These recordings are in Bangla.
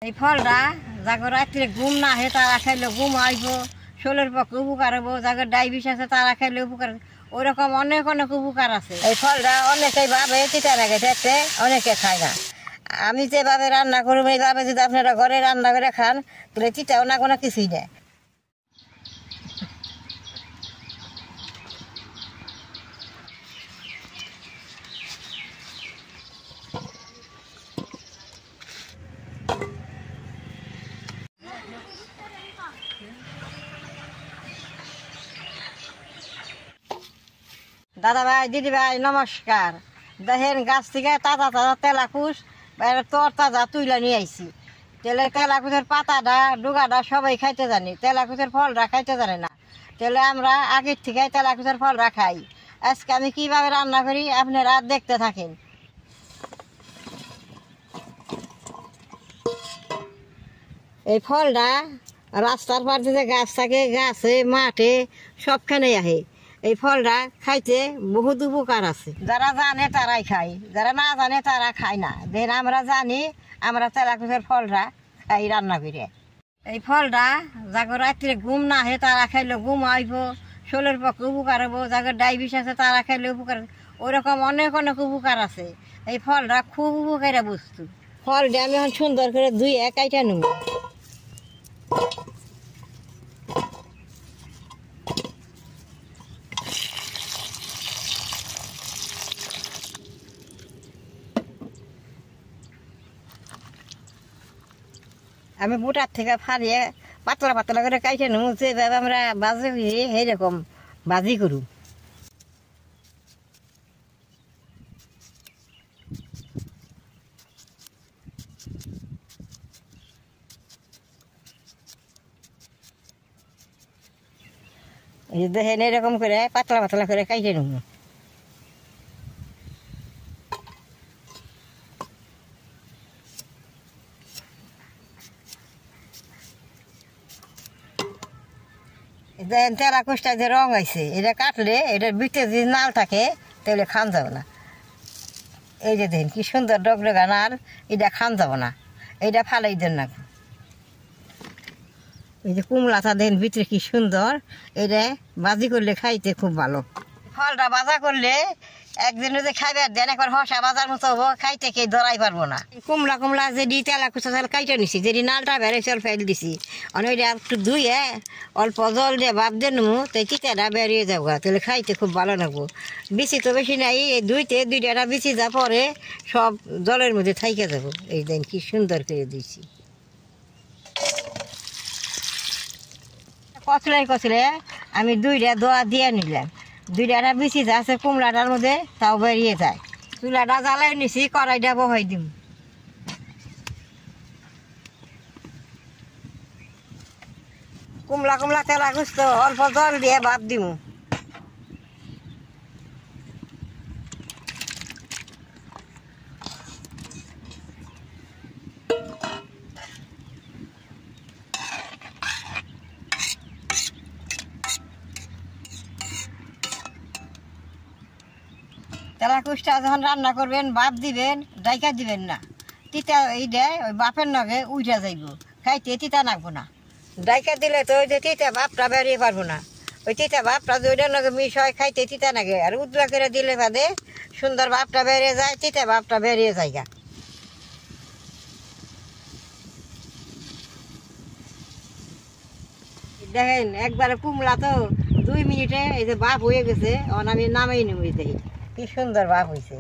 এই ফলটা যাকে রাত্রে ঘুম না হয় তারা খাইলে ঘুম আইব, শরীরের পক্ষে উপকার হবো, যাকে ডায়াবেটিস আছে তারা খাইলে উপকার, ওইরকম অনেক অনেক উপকার আছে। এই ফলটা অনেকেই ভাবে তিতা লাগে দেখতে, অনেকে খায় না। আমি যেভাবে রান্না করব এইভাবে যদি আপনারা ঘরে রান্না করে খান তাহলে তিতাও না কোনো কিছুই নেই। দাদা ভাই, দিদি ভাই, নমস্কার। দেখেন গাছ থেকে তাজা তাজা তেলাকুশ তোর তাজা তুইলা নিয়ে আইছি। তেলাকুশের পাতাটা ডুগাটা সবাই খাইতে জানি, তেলাকুশের ফলটা খাইতে জানে না। তাহলে আমরা আগের থেকে তেলাকুশের ফলটা খাই। আজকে আমি কিভাবে রান্না করি আপনারা দেখতে থাকেন। এই ফলটা রাস্তার পাশে যে গাছ থাকে, গাছে মাঠে সবখানে আহে। এই ফলটা খাইতে বহুত উপকার আছে। যারা জানে তারাই খায়, যারা না জানে তারা খায় না। দেন আমরা জানি, আমরা তেলাকুশের ফলটা খাই রান্না করে। এই ফলটা যাকে রাত্রে ঘুম না হয় তারা খাইলে ঘুম আইব, শরীরের পক্ষে উপকার হবো, যাকে ডায়াবেটিস আছে তারা খাইলে উপকার, ওইরকম অনেক অনেক উপকার আছে। এই ফলটা খুব উপকারী বস্তু। ফলটা আমি এখন সুন্দর করে ধুয়ে কাইটা নেব। আমি বুটার থেকে ফাড়িয়ে পাতলা পাতলা করে কাইটে নেব, যেভাবে আমরা বাজি করি সেইরকম বাজি করু। দেখেন এরকম করে পাতলা পাতলা করে কাইটে নেব। দেখেন তেলাকুশটা যে রং হয়েছে, এটা কাটলে এটার ভিতরে যদি নাল থাকে তাহলে খান যাবে না। এই যে দেখেন কি সুন্দর ডগডগা নাল, এটা খান যাবে না, এইটা ফালাই দেন না। এই যে কুমড়াটা দেখেন ভিতরে কি সুন্দর, এটা ভাজি করলে খাইতে খুব ভালো। ফলটা ভাজা করলে একদিন যে খাইবে দেন একবার হসা বাজার মতো হবো, খাইতে কে ধরাই পারবো না। কুমড়া যেদি তেলাকুচা কাইটে নিছি, যেদি নালটা বেড়ে চল ফেল দিছি, অনেকটা একটু ধুয়ে অল্প জল দিয়ে ভাব দিয়ে নেবো, তাই চিতাটা বেরিয়ে যাবো, তাহলে খাইতে খুব ভালো লাগবো। বিচি তো বেশি নাই, এই দুইটা বিচি যা পরে সব জলের মধ্যে থাইকে যাবো। এই দেন কি সুন্দর করে দিছি। কচলে আমি দুইটা দোয়া দিয়ে নিলাম, দুইটা বিচি যা আছে কুমড়াটার মধ্যে তাও বেরিয়ে যায়। চুলাটা জ্বালাই নিছি, কড়াইটা বহাই দিম। কুমড়া তেলাকুশ তো অল্প জল দিয়ে ভাত দিম। তেলাকুশটা যখন রান্না করবেন ভাপ দিবেন, ডাইকা দিবেন না। তিতা এই দেয় ওই বাপের নগে উঠা যাইব, খাইতে তিতা নাগবো না। ডাইকা দিলে তো ওই যে তিতা ভাপটা বেরিয়ে পারবো না। ওই তিতা ভাপটা যে ওইটার নগে মিশ হয়, খাইতে তিতা নাগে। আর উদলা করে দিলে বাদে সুন্দর ভাপটা বেরিয়ে যায়, তিতা ভাপটা বেরিয়ে যায় গা। দেখেন একবারে কুমড়া তো 2 মিনিটে এই যে ভাপ হয়ে গেছে, আমি নামাই নেব। দেখি কি সুন্দর ভাব হয়েছে।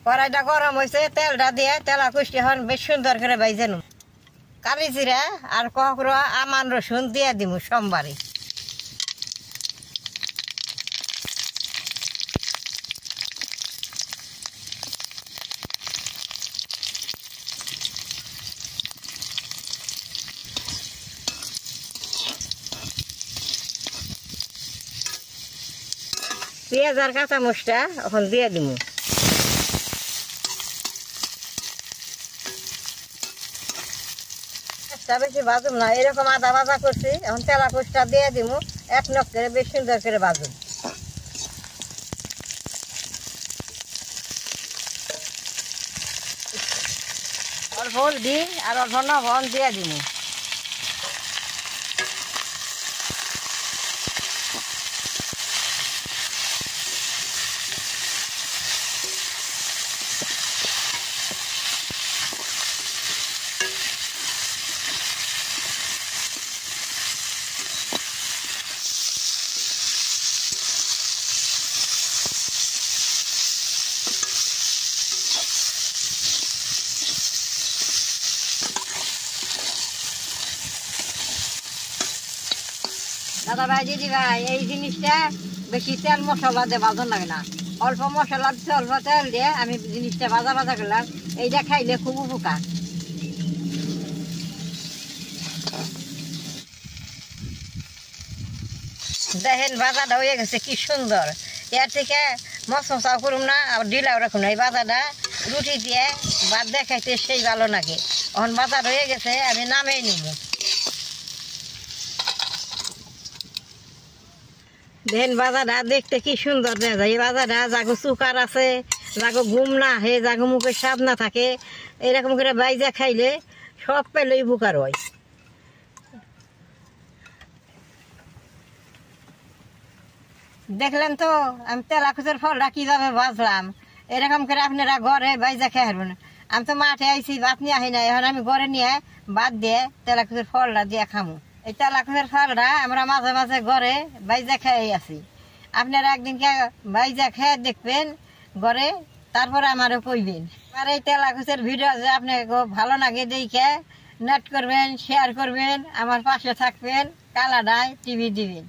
কড়াইটা গরম হয়েছে, তেলটা দিয়ে তেলাকুশটি এখন বেশ সুন্দর করে ভাইজে নেব। কালি জিরা আর ককরা আমান রসুন দিয়ে দিব সোমবারে। পেঁয়াজ আর কাঁচা মরিচটা এখন দিয়ে দিব। তা বেশি ভাজুম না, এরকম আদা ভাজা করছি। এখন তেলাকুচটা দিয়ে দিব, এক নখ করে বেশ সুন্দর করে ভাজুম। অল্প হলদি আর অল্প লবণ দিয়ে দিব। দাদা ভাই, দিদি ভাই, এই জিনিসটা বেশি তেল মশলা দিয়ে ভাজন লাগে না, অল্প মশলা দিচ্ছে, অল্প তেল দিয়ে আমি জিনিসটা ভাজা ভাজা করলাম। এইটা খাইলে খুব উপকার। দেখেন ভাজাটা হয়ে গেছে কি সুন্দর। এর থেকে মশমশাও করুম না, আবার ঢিলাও রাখুন না। এই ভাজাটা রুটি দিয়ে ভাত দিয়ে খাইতে সেই ভালো লাগে। এখন ভাজা হয়ে গেছে, আমি নামেই নিব। দেখেন বাজারটা দেখতে কি সুন্দর দেখা যায়। এই বাজারটা যাগো চুকার আছে, যাগো ঘুম না আহে, যাগো মুখে স্বাদ না থাকে, এরকম করে বাইজা খাইলে সব পেলেই উপকার হয়। দেখলেন তো আমি তেলাকুচের ফলটা কিভাবে ভাজলাম। এরকম করে আপনারা ঘরে বাইজা খেয়ে হারবেন। আমি তো মাঠে আইছি, ভাত নিয়ে আহি না, এখন আমি ঘরে নিয়ে ভাত দিয়ে তেলাকুচের ফলটা দিয়ে খামু। এই তেলাকুচের ফলটা আমরা মাঝে মাঝে ঘরে বাইজা খেয়ে আছি। আপনারা একদিনকে বাইজা খেয়ে দেখবেন ঘরে, তারপরে আমারও কইবেন। আর এই তেলাকুচের ভিডিও যে আপনাকে ভালো লাগে দেখে নেট করবেন, শেয়ার করবেন, আমার পাশে থাকবেন, কালাডায় টিভি দিবেন।